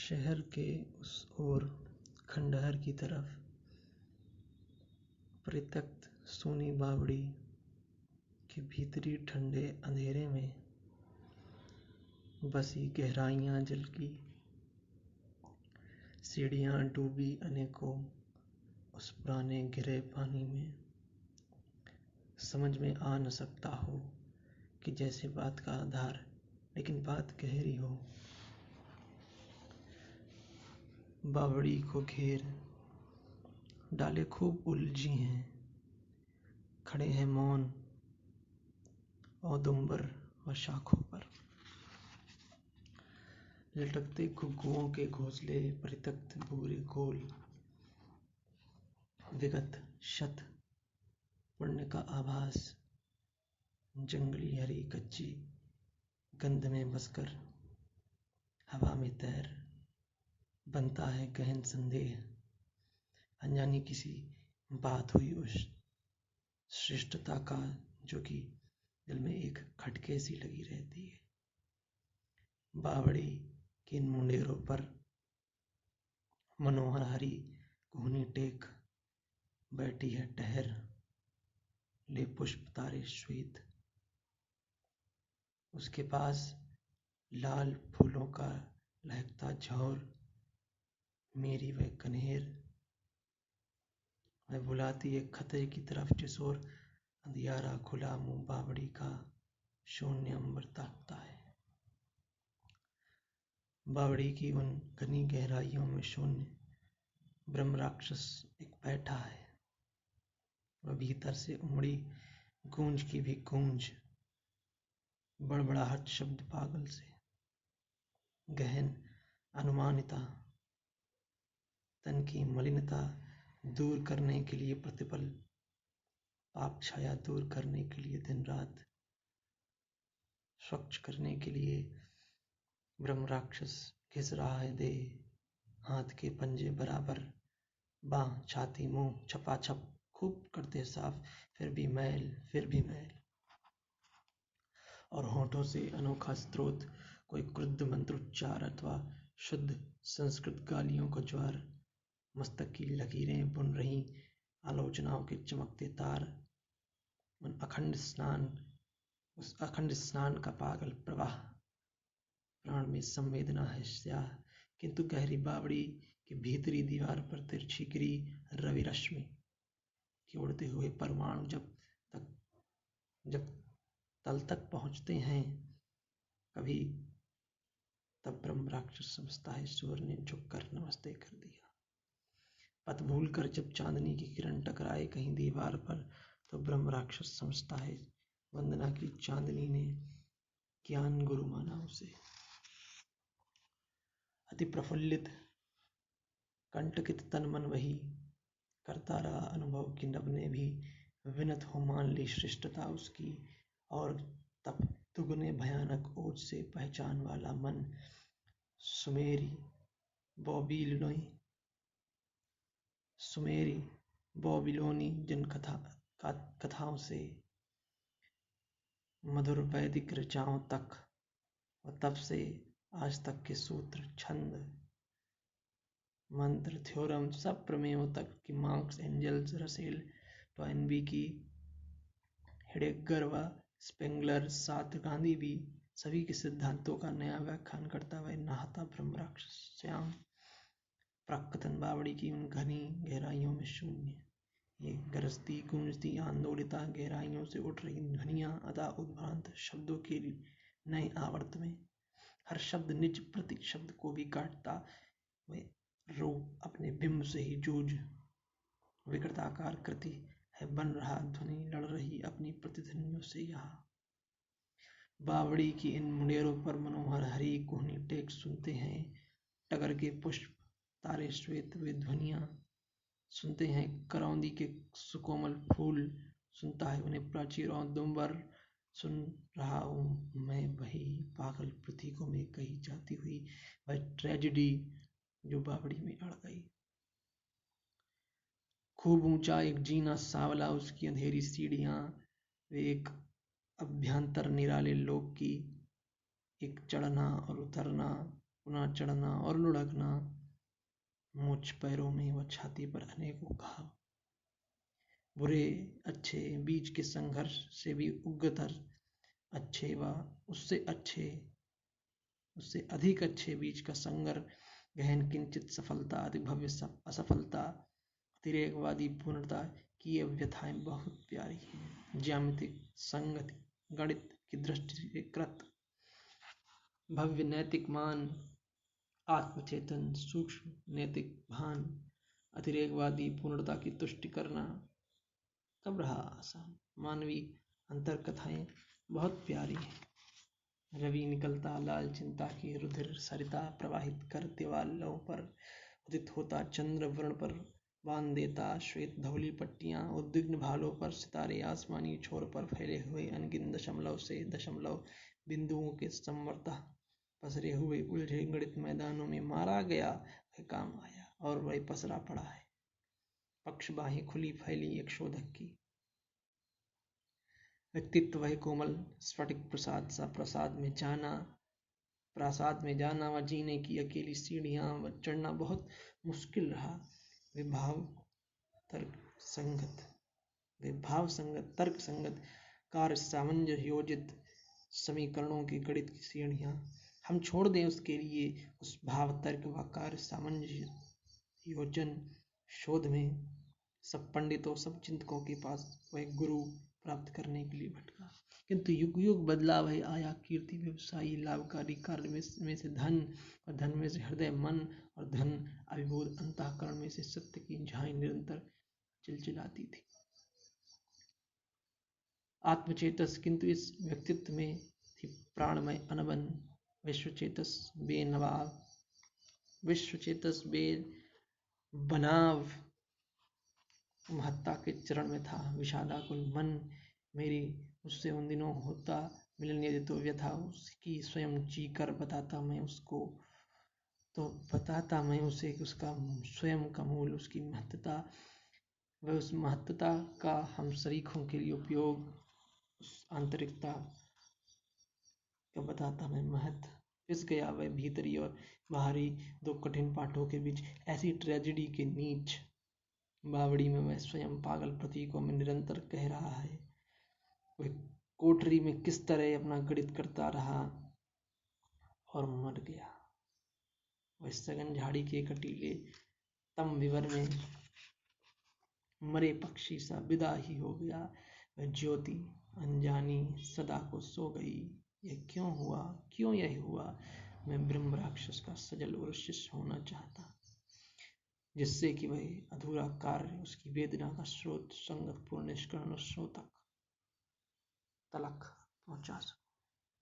शहर के उस ओर खंडहर की तरफ परित्यक्त सूनी बावड़ी के भीतरी ठंडे अंधेरे में बसी गहराइयां झलकी, सीढ़ियां डूबी अनेकों उस पुराने गिरे पानी में। समझ में आ न सकता हो कि जैसे बात का आधार, लेकिन बात गहरी हो। बावड़ी को घेर डाले खूब उलझी हैं, खड़े हैं मौन औदुंबर व शाखों पर। लटकते घुघुओं के घोंसले परित्यक्त भूरे गोल, विगत शत पुण्य का आभास। जंगली हरी कच्ची गंध में बसकर हवा में तैर बनता है गहन संदेह। अनजानी किसी बात हुई उस श्रेष्ठता का जो कि दिल में एक खटके सी लगी रहती है। बावड़ी के इन मुंडेरों पर मनोहर हरी कोहनी टेक बैठी है टहर, ले पुष्प तारे श्वेत। उसके पास लाल फूलों का लहकता झौर, मेरी वह कन्हेर। वह बुलाती है खतरे की तरफ जिस ओर अंधियारा खुला मुंह बावड़ी का शून्य अंबर ताकता है। बावड़ी की उन घनी गहराइयों में शून्य ब्रह्म राक्षस एक बैठा है। वह भीतर से उमड़ी गूंज की भी गूंज, बड़बड़ाहट शब्द पागल से, गहन अनुमानिता, तन की मलिनता दूर करने के लिए प्रतिपल, पाप छाया दूर करने के लिए दिन रात, स्वच्छ करने के लिए ब्रह्म राक्षस घिस रहा है दे, हाथ के पंजे बराबर, बांह छाती मुंह छपाछप खूब करते साफ, फिर भी मैल। और होठों से अनोखा स्रोत, कोई क्रुद्ध मंत्रोच्चार अथवा शुद्ध संस्कृत गालियों का ज्वार। मस्तक की लकीरें बुन रही आलोचनाओं के चमकते तार। उस अखंड स्नान का पागल प्रवाह। प्राण में संवेदना है स्याह, किंतु गहरी बावड़ी की भीतरी दीवार पर तिरछी गिरी रवि रश्मि के उड़ते हुए परमाणु जब तल तक पहुंचते हैं कभी, तब ब्रह्म राक्षस समझता है सूर्य ने झुककर नमस्ते कर दिया। पथ भूल कर जब चांदनी की किरण टकराए कहीं दीवार पर, तो ब्रह्म राक्षस समझता है वंदना की चांदनी ने ज्ञान गुरु माना उसे। अति प्रफुल्लित कंटकित तन मन वही करता रहा अनुभव कि नभ ने भी विनत हो मान ली श्रेष्ठता उसकी। और तब दुगने भयानक ओज से पहचान वाला मन सुमेरी बॉबिलोनी जिन कथाओं से मधुर वैदिक ऋचाओं तक, और तब से आज तक के सूत्र छंद मंत्र थ्योरम सब प्रमेयों तक की मार्क्स एंजल्स रसेल टॉयनबी की हेडेगर व स्पेंगलर साथ गांधी भी सभी के सिद्धांतों का नया व्याख्यान करता हुआ नहाता ब्रह्म राक्षस श्याम प्राक्कथन बावड़ी की उन घनी गहराइयों में शून्य। ये गरजती गूंजती आंदोलिता गहराइयों से उठ रही ध्वनियां अदा उद्भ्रांत शब्दों के नए आवर्त में, हर शब्द निज प्रति शब्द को भी काटता वे रूप अपने बिंब से ही जूझ, विकृताकार कृति है बन रहा ध्वनि लड़ रही अपनी प्रतिध्वनियों से। यहाँ बावड़ी की इन मुंडेरों पर मनोहर हरी कोहनी टेक सुनते हैं टगर के पुष्प तारे श्वेत वे ध्वनियां, सुनते हैं करौंदी के सुकोमल फूल, सुनता है उन्हें प्राचीर औदुंबर, सुन रहा हूं मैं वही पागल प्रतीकों में कही जाती हुई वह ट्रेजेडी जो बावड़ी में अड़ गई। खूब ऊंचा एक जीना सावला उसकी अंधेरी सीढ़ियां, वे एक अभ्यंतर निराले लोक की, एक चढ़ना और उतरना पुनः चढ़ना और लुढ़कना, मूछ पैरों में व छाती पर अनेकों घाव, बुरे अच्छे बीच के संघर्ष से भी उग्रतर अच्छे व उससे अधिक अच्छे बीच का संगर, गहन किंचित सफलता, अति भव्य असफलता, अतिरेकवादी पूर्णता की ये व्यथाएं बहुत प्यारी हैं। ज्यामितिक संगति, गणित की दृष्टि से कृत भव्य नैतिक मान, आत्मचेतन सूक्ष्म नैतिक भान, अतिरेकवादी पूर्णता की तुष्टि करना कब रहा आसान। मानवीय अंतर कथाएं बहुत प्यारी हैं। रवि निकलता लाल चिंता की रुधिर सरिता प्रवाहित कर दीवालों पर उदित होता, चंद्र वर्ण पर बांध देता श्वेत धौली पट्टियां, उद्विग्न भालों पर सितारे आसमानी छोर पर फैले हुए अनगिन दशमलव से दशमलव बिंदुओं के संवर्तः पसरे हुए उलझे गणित मैदानों में मारा गया वह काम आया और वह पसरा पड़ा है। पक्ष बाहें खुली फैली एक शोधक की, व्यक्तित्व वह कोमल स्फटिक प्रसाद सा, प्रासाद में जाना व जीने की अकेली सीढ़ियां व चढ़ना बहुत मुश्किल रहा। विभाव संगत तर्क संगत कार्य सामंजस्य योजित समीकरणों की गणित की सीढ़ियां हम छोड़ दें उसके लिए, उस भाव तर्क व कार्य सामंजस्य योजन शोध में सब पंडितों सब चिंतकों के पास वह गुरु प्राप्त करने के लिए भटका। किंतु युग युग बदला वह आया, कीर्ति व्यवसायी लाभकारी कार्य में से धन और धन में से हृदय मन और धन अभिबोध अंतःकरण में से सत्य की झाई निरंतर चिलचिलाती थी। आत्मचेतस किंतु इस व्यक्तित्व में थी प्राणमय अनबन, विश्वचेतस बेबनाव महत्ता के चरण में था। विषादाकुल मन मेरी उससे उन दिनों होता मिलन, यदि तो व्यथा उसकी स्वयं चीकर बताता मैं उसे उसका स्वयं का मूल, उसकी महत्ता वह उस महत्ता का हम शरीकों के लिए उपयोग, उस आंतरिकता का बताता मैं महत्व। पिस गया वह भीतरी और बाहरी दो कठिन पाठों के बीच, ऐसी ट्रेजेडी के नीच बावड़ी में वह स्वयं पागल प्रतीकों में निरंतर कह रहा है। वह कोठरी में किस तरह अपना गणित करता रहा और मर गया। वह सघन झाड़ी के कटीले तम विवर में मरे पक्षी सा विदा ही हो गया। वह ज्योति अनजानी सदा को सो गई। यह क्यों यह हुआ। मैं ब्रह्म राक्षस का सजल और शिष्य होना चाहता, जिससे कि वह अधूरा कार्य उसकी वेदना का स्रोत संगत पूर्ण निष्कर्ण स्रोत तलक पहुंचा सकूं।